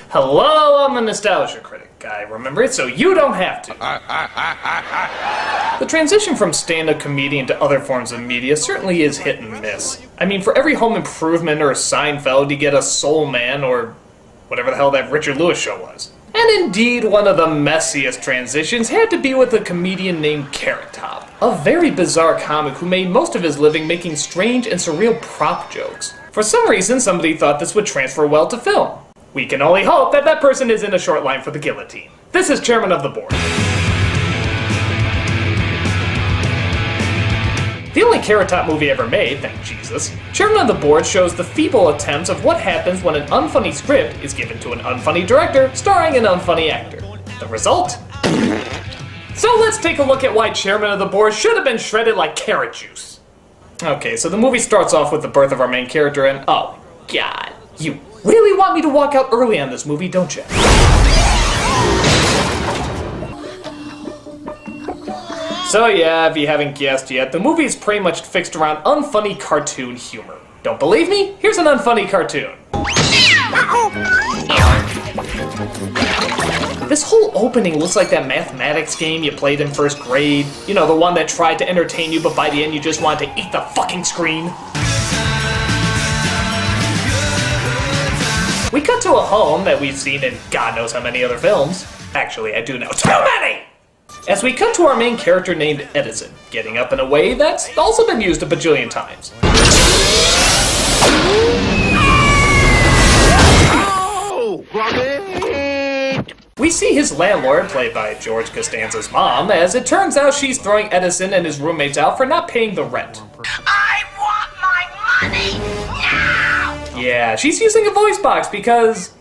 Hello, I'm a nostalgia critic. I remember it so you don't have to. The transition from stand-up comedian to other forms of media certainly is hit and miss. I mean, for every Home Improvement or Seinfeld, you get a Soul Man or whatever the hell that Richard Lewis show was. And indeed, one of the messiest transitions had to be with a comedian named Kэрrot Top, a very bizarre comic who made most of his living making strange and surreal prop jokes. For some reason, somebody thought this would transfer well to film. We can only hope that that person is in a short line for the guillotine. This is Chairman of the Board. The only Kэрrot Top movie ever made, thank Jesus, Chairman of the Board shows the feeble attempts of what happens when an unfunny script is given to an unfunny director starring an unfunny actor. The result? So let's take a look at why Chairman of the Board should have been shredded like carrot juice. Okay, so the movie starts off with the birth of our main character and oh god, you really want me to walk out early on this movie, don't you? So yeah, if you haven't guessed yet, the movie is pretty much fixed around unfunny cartoon humor. Don't believe me? Here's an unfunny cartoon. This whole opening looks like that mathematics game you played in first grade. You know, the one that tried to entertain you, but by the end you just wanted to eat the fucking screen. We cut to a home that we've seen in God knows how many other films. Actually, I do know too many! As we cut to our main character named Edison, getting up in a way that's also been used a bajillion times. We see his landlord, played by George Costanza's mom, as it turns out she's throwing Edison and his roommates out for not paying the rent. I want my money now! Yeah, she's using a voice box because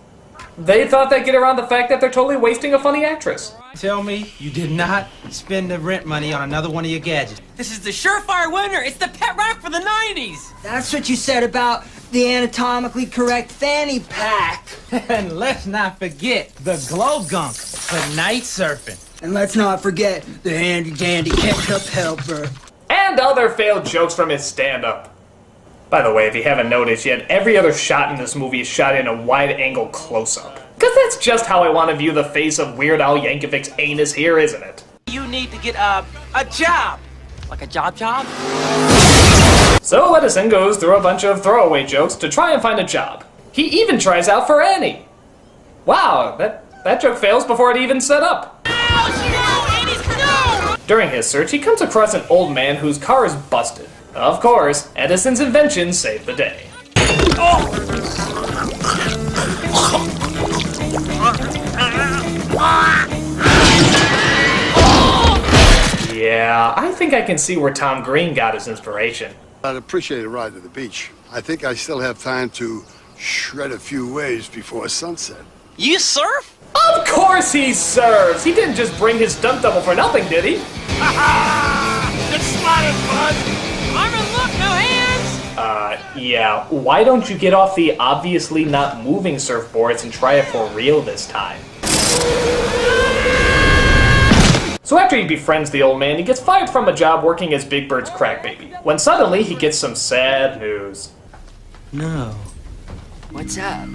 they thought they'd get around the fact that they're totally wasting a funny actress. Tell me you did not spend the rent money on another one of your gadgets. This is the surefire winner. It's the pet rock for the 90s. That's what you said about the anatomically correct fanny pack. And let's not forget the glow gunk for night surfing. And let's not forget the handy dandy ketchup helper. And other failed jokes from his stand-up. By the way, if you haven't noticed yet, every other shot in this movie is shot in a wide-angle close-up. Because that's just how I want to view the face of Weird Al Yankovic's anus here, isn't it? You need to get a job. Like a job? So Edison goes through a bunch of throwaway jokes to try and find a job. He even tries out for Annie. Wow, that joke fails before it even set up. No! During his search, he comes across an old man whose car is busted. Of course, Edison's invention saved the day. Yeah, I think I can see where Tom Green got his inspiration. I'd appreciate a ride to the beach. I think I still have time to shred a few waves before sunset. You surf? Of course he serves! He didn't just bring his stunt double for nothing, did he? Good spotted, bud! Armin, look, no hands! Yeah, why don't you get off the obviously not moving surfboards and try it for real this time? So after he befriends the old man, he gets fired from a job working as Big Bird's crack baby, when suddenly he gets some sad news. No. What's up?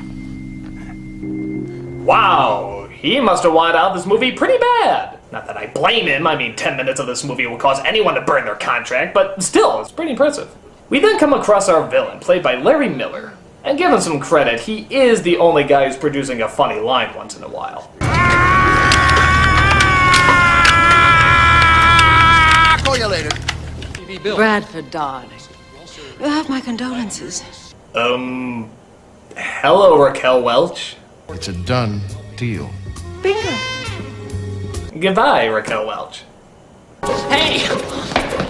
Wow, he must have wanted out of this movie pretty bad. Not that I blame him, I mean 10 minutes of this movie will cause anyone to burn their contract, but still, it's pretty impressive. We then come across our villain, played by Larry Miller. And give him some credit, he is the only guy who's producing a funny line once in a while. Call you later. Bradford, darling. You have my condolences. Hello, Raquel Welch. It's a done deal. Bingo. Goodbye, Raquel Welch. Hey!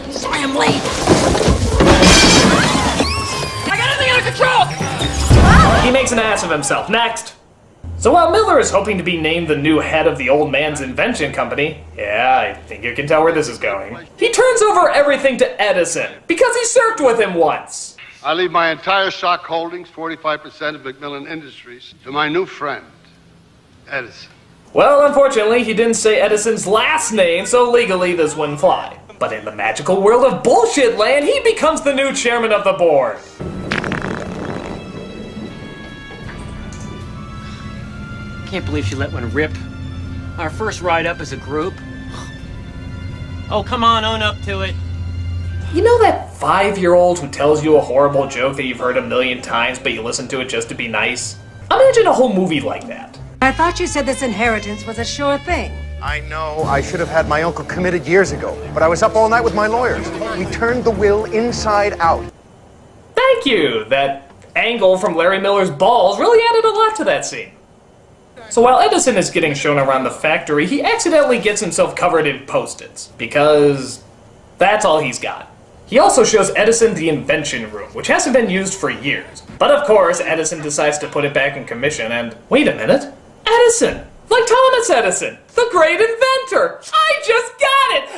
Sorry I'm late. I got everything under control! He makes an ass of himself. Next! So while Miller is hoping to be named the new head of the old man's invention company, yeah, I think you can tell where this is going, he turns over everything to Edison, because he surfed with him once. I leave my entire stock holdings, 45% of Macmillan Industries, to my new friend, Edison. Well, unfortunately, he didn't say Edison's last name, so legally this wouldn't fly. But in the magical world of bullshit land, he becomes the new chairman of the board. Can't believe she let one rip. Our first ride up as a group. Oh, come on, own up to it. You know that 5-year-old who tells you a horrible joke that you've heard a million times, but you listen to it just to be nice? Imagine a whole movie like that. I thought you said this inheritance was a sure thing. I know I should have had my uncle committed years ago, but I was up all night with my lawyers. We turned the will inside out. Thank you! That angle from Larry Miller's balls really added a lot to that scene. So while Edison is getting shown around the factory, he accidentally gets himself covered in Post-its, because that's all he's got. He also shows Edison the invention room, which hasn't been used for years. But of course, Edison decides to put it back in commission and, wait a minute, Edison! Like Thomas Edison, the great inventor! I just got it!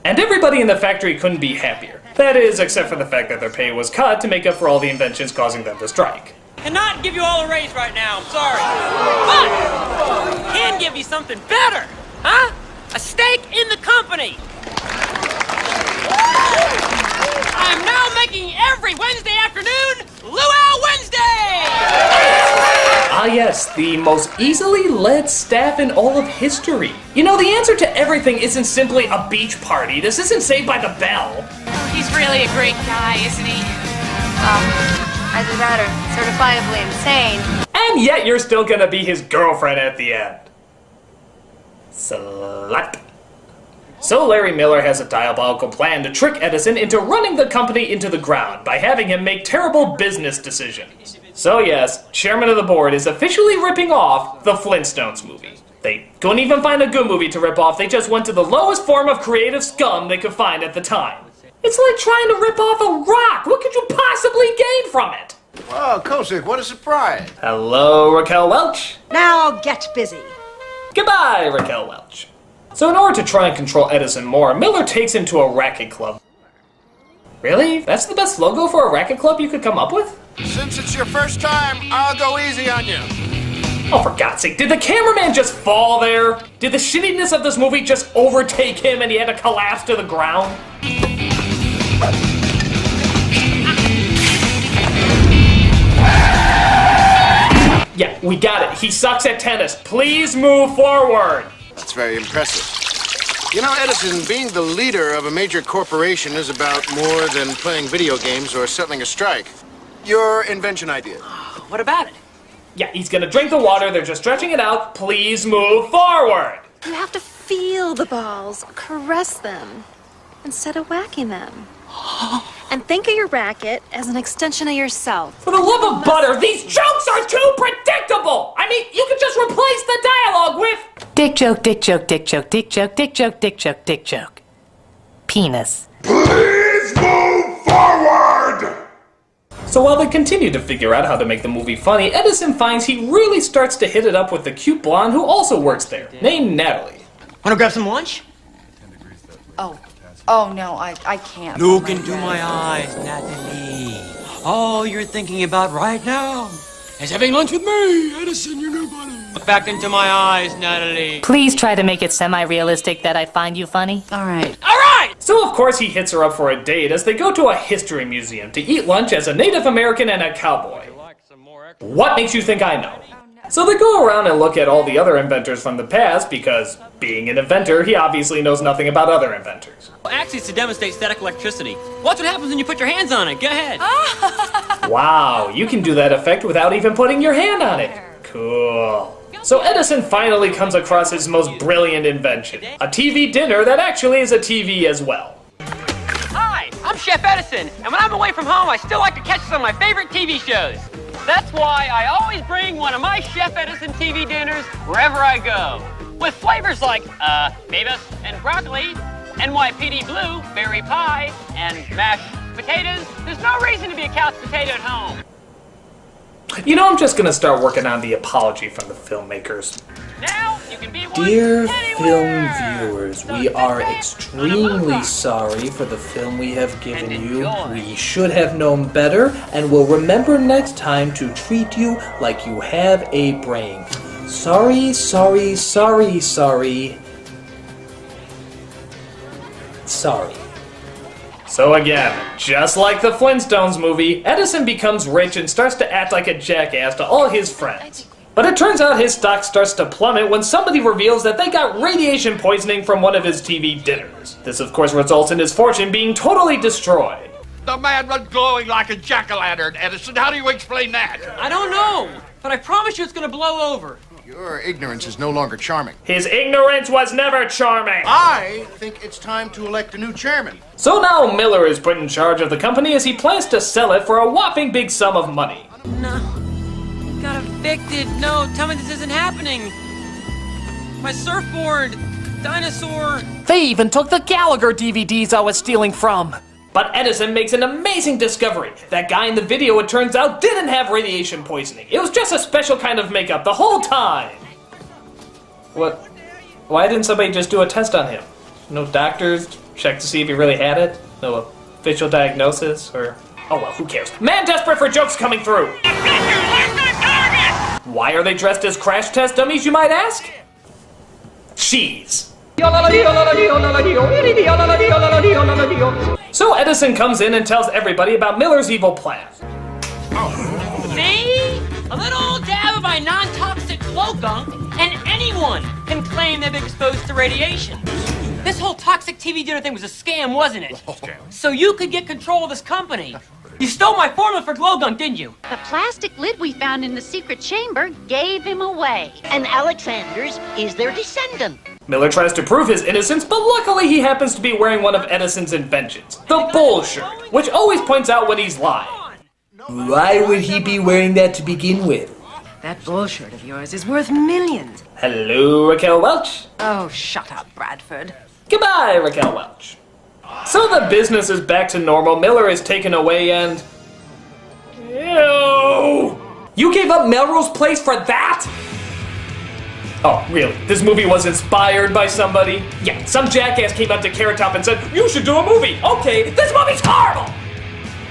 And everybody in the factory couldn't be happier. That is, except for the fact that their pay was cut to make up for all the inventions causing them to strike. Cannot give you all a raise right now, I'm sorry. But can give you something better, huh? A stake in the company. I'm now making every Wednesday afternoon Luau Wednesday! Ah yes, the most easily led staff in all of history. You know, the answer to everything isn't simply a beach party. This isn't Saved by the Bell. He's really a great guy, isn't he? Either that or certifiably insane. And yet you're still gonna be his girlfriend at the end. Slut. So Larry Miller has a diabolical plan to trick Edison into running the company into the ground by having him make terrible business decisions. So yes, chairman of the board is officially ripping off the Flintstones movie. They couldn't even find a good movie to rip off, they just went to the lowest form of creative scum they could find at the time. It's like trying to rip off a rock! What could you possibly gain from it? Wow, Kosick, what a surprise. Hello, Raquel Welch. Now get busy. Goodbye, Raquel Welch. So in order to try and control Edison more, Miller takes him to a racket club. Really? That's the best logo for a racket club you could come up with? Since it's your first time, I'll go easy on you. Oh, for God's sake, did the cameraman just fall there? Did the shittiness of this movie just overtake him and he had to collapse to the ground? Yeah, we got it. He sucks at tennis. Please move forward. That's very impressive. You know, Edison, being the leader of a major corporation is about more than playing video games or settling a strike. Your invention idea. What about it? Yeah, he's gonna drink the water. They're just stretching it out. Please move forward. You have to feel the balls, caress them, instead of whacking them. And think of your racket as an extension of yourself. For the love of butter, these jokes are too predictable! I mean, you could just replace the dialogue with... Dick joke, dick joke, dick joke, dick joke, dick joke, dick joke, dick joke. Penis. Please move forward! So while they continue to figure out how to make the movie funny, Edison finds he really starts to hit it up with the cute blonde who also works there, named Natalie. Wanna grab some lunch? Oh no, I can't. Look into my eyes, Natalie. All you're thinking about right now is having lunch with me, Edison, your new buddy. Look back into my eyes, Natalie. Please try to make it semi-realistic that I find you funny. All right. All right! So of course he hits her up for a date as they go to a history museum to eat lunch as a Native American and a cowboy. What makes you think I know? So they go around and look at all the other inventors from the past because, being an inventor, he obviously knows nothing about other inventors. Well, actually, it's to demonstrate static electricity. Watch what happens when you put your hands on it. Go ahead. Wow, you can do that effect without even putting your hand on it. Cool. So Edison finally comes across his most brilliant invention, a TV dinner that actually is a TV as well. Hi, I'm Chef Edison, and when I'm away from home, I still like to catch some of my favorite TV shows. That's why I always bring one of my Chef Edison TV dinners wherever I go. With flavors like, Mavis and broccoli, NYPD Blue, berry pie, and mashed potatoes, there's no reason to be a couch potato at home. You know, I'm just gonna start working on the apology from the filmmakers. Now, you can be one Dear anywhere. film viewers, we are extremely sorry for the film we have given you. We should have known better, and will remember next time to treat you like you have a brain. Sorry, sorry, sorry, sorry. Sorry. So again, just like the Flintstones movie, Edison becomes rich and starts to act like a jackass to all his friends. But it turns out his stock starts to plummet when somebody reveals that they got radiation poisoning from one of his TV dinners. This of course results in his fortune being totally destroyed. The man was glowing like a jack-o'-lantern, Edison. How do you explain that? I don't know, but I promise you it's gonna blow over. Your ignorance is no longer charming. His ignorance was never charming. I think it's time to elect a new chairman. So now Miller is put in charge of the company as he plans to sell it for a whopping big sum of money. No. Got evicted. No, tell me this isn't happening. My surfboard. Dinosaur. They even took the Gallagher DVDs I was stealing from. But Edison makes an amazing discovery. That guy in the video, it turns out, didn't have radiation poisoning. It was just a special kind of makeup the whole time. What? Why didn't somebody just do a test on him? No doctors check to see if he really had it? No official diagnosis? Or... oh well, who cares? Man desperate for jokes coming through! Why are they dressed as crash test dummies, you might ask? Cheese. So Edison comes in and tells everybody about Miller's evil plan. See? A little dab of my non-toxic glow gunk, and anyone can claim they've been exposed to radiation. This whole toxic TV dinner thing was a scam, wasn't it? So you could get control of this company. You stole my formula for glow gunk, didn't you? The plastic lid we found in the secret chamber gave him away. And Alexander's is their descendant. Miller tries to prove his innocence, but luckily he happens to be wearing one of Edison's inventions, the bull shirt, which always points out when he's lying. Why would he be wearing that to begin with? That bull shirt of yours is worth millions. Hello, Raquel Welch. Oh, shut up, Bradford. Goodbye, Raquel Welch. So the business is back to normal, Miller is taken away, and... ew! You gave up Melrose Place for that? Oh, really? This movie was inspired by somebody? Yeah, some jackass came up to Kэрrot Top and said, you should do a movie! Okay, this movie's horrible!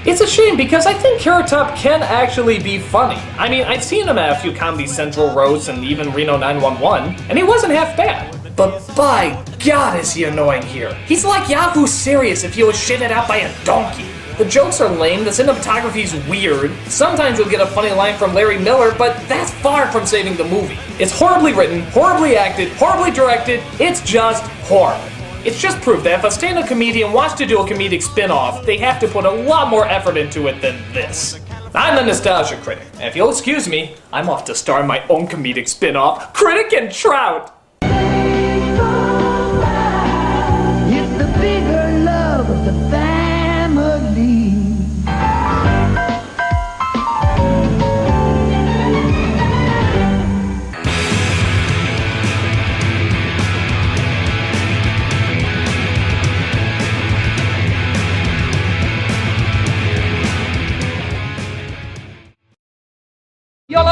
It's a shame because I think Kэрrot Top can actually be funny. I mean, I've seen him at a few Comedy Central roasts and even Reno 911, and he wasn't half bad. But by God is he annoying here. He's like Yahoo Serious if he was shitted out by a donkey. The jokes are lame, the cinematography's weird, sometimes you'll get a funny line from Larry Miller, but that's far from saving the movie. It's horribly written, horribly acted, horribly directed, it's just horrible. It's just proof that if a stand-up comedian wants to do a comedic spin-off, they have to put a lot more effort into it than this. I'm the Nostalgia Critic, and if you'll excuse me, I'm off to star in my own comedic spin-off, Critic and Trout! It's the bigger love of the family. Yo,